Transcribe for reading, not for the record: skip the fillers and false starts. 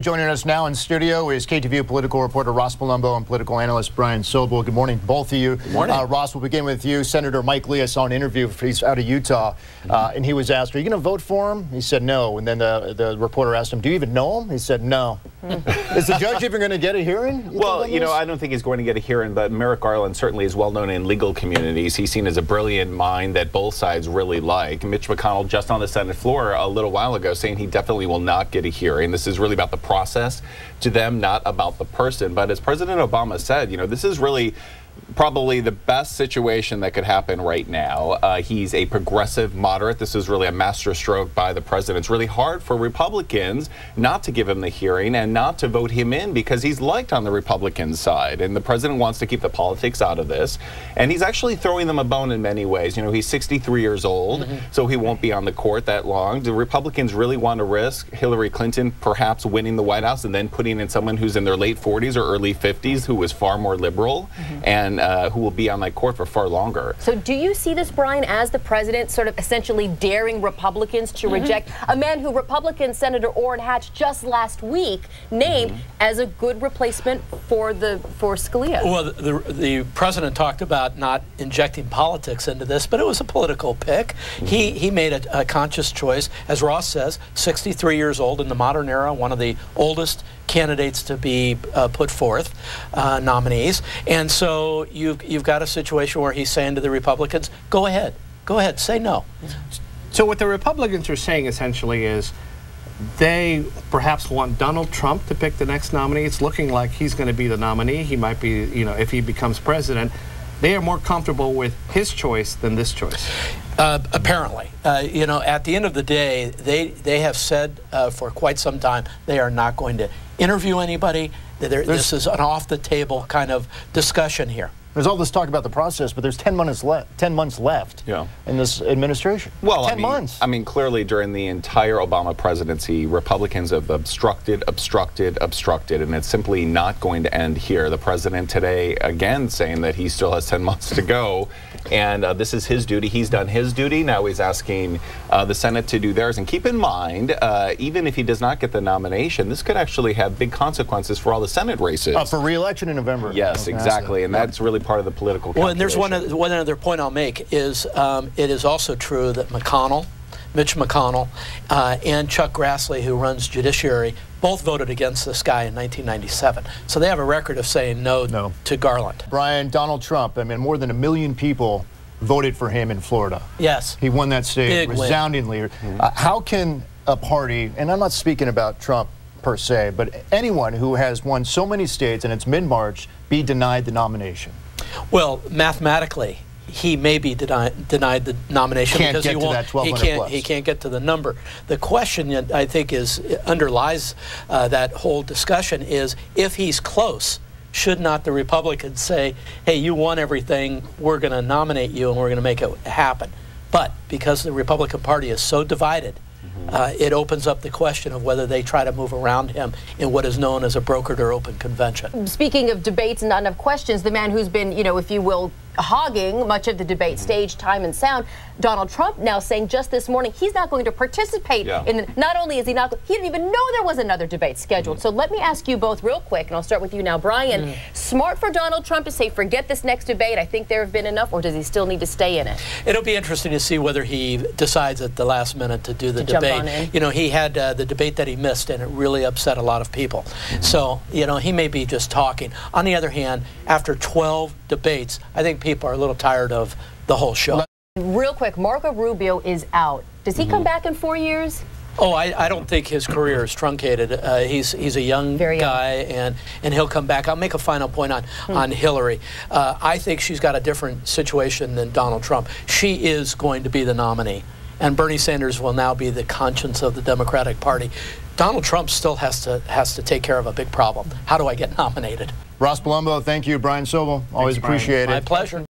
Joining us now in studio is KTVU political reporter Ross Palumbo and political analyst Brian Sobel. Good morning, both of you. Good morning. Ross, we'll begin with you. Senator Mike Lee, I saw an interview. He's out of Utah, and he was asked, are you going to vote for him? He said no. And then the reporter asked him, do you even know him? He said no. Is the judge even going to get a hearing? Well, you know, I don't think he's going to get a hearing, but Merrick Garland certainly is well known in legal communities. He's seen as a brilliant mind that both sides really like. Mitch McConnell just on the Senate floor a little while ago saying he definitely will not get a hearing. This is really about the process to them, not about the person. But as President Obama said, you know, this is really probably the best situation that could happen right now. He's a progressive moderate. This is really a masterstroke by the president. It's really hard for Republicans not to give him the hearing and not to vote him in because he's liked on the Republican side. And the president wants to keep the politics out of this. And he's actually throwing them a bone in many ways. You know, he's 63 years old, so he won't be on the court that long. Do Republicans really want to risk Hillary Clinton perhaps winning the White House and then putting in someone who's in their late 40s or early 50s who is far more liberal and who will be on that court for far longer? So do you see this, Brian, as the president sort of essentially daring Republicans to reject a man who Republican Senator Orrin Hatch just last week named as a good replacement for Scalia? Well, the president talked about not injecting politics into this, but it was a political pick. He made a conscious choice, as Ross says, 63 years old in the modern era, one of the oldest candidates to be put forth, nominees. And so you've got a situation where he's saying to the Republicans, go ahead, say no. So what the Republicans are saying essentially is they perhaps want Donald Trump to pick the next nominee. It's looking like he's going to be the nominee. He might be, you know, if he becomes president. They are more comfortable with his choice than this choice. Apparently. You know, at the end of the day, they have said for quite some time they are not going to interview anybody. This is an off-the-table kind of discussion here. There's all this talk about the process, but there's 10 months left in this administration. Well, 10 months. I mean, clearly during the entire Obama presidency, Republicans have obstructed, and it's simply not going to end here. The president today, again, saying that he still has 10 months to go, and this is his duty. He's done his duty. Now he's asking the Senate to do theirs. And keep in mind, even if he does not get the nomination, this could actually have big consequences for all the Senate races. For re-election in November. Yes, exactly, and that's really part of the political calculation. Well, and there's one other point I'll make is it is also true that Mitch McConnell, and Chuck Grassley, who runs Judiciary, both voted against this guy in 1997. So they have a record of saying no to Garland. Brian, Donald Trump, I mean, more than 1 million people voted for him in Florida. Yes. He won that state resoundingly. Win. How can a party, and I'm not speaking about Trump per se, but anyone who has won so many states and it's mid-March be denied the nomination? Well, mathematically, he may be denied the nomination because he can't get to the number. The question that I think underlies that whole discussion is if he's close, should not the Republicans say, hey, you won everything, we're going to nominate you and we're going to make it happen. But because the Republican Party is so divided, it opens up the question of whether they try to move around him in what is known as a brokered or open convention. Speaking of debates and not enough questions, the man who's been, you know, if you will, hogging much of the debate stage, time and sound, Donald Trump now saying just this morning he's not going to participate in not only is he not, he didn't even know there was another debate scheduled. So let me ask you both real quick, and I'll start with you now, Brian. Smart for Donald Trump to say, forget this next debate, I think there have been enough, or does he still need to stay in it? It'll be interesting to see whether he decides at the last minute to do the debate. You know, he had the debate that he missed, and it really upset a lot of people. So, you know, he may be just talking. On the other hand, after 12 debates, I think people are a little tired of the whole show. Real quick, Marco Rubio is out. Does he come back in 4 years? Oh, I don't think his career is truncated. He's a young guy, and he'll come back. I'll make a final point on Hillary. I think she's got a different situation than Donald Trump. She is going to be the nominee, and Bernie Sanders will now be the conscience of the Democratic Party. Donald Trump still has to take care of a big problem. How do I get nominated? Ross Palumbo, thank you. Brian Sobel, always appreciate it. My pleasure.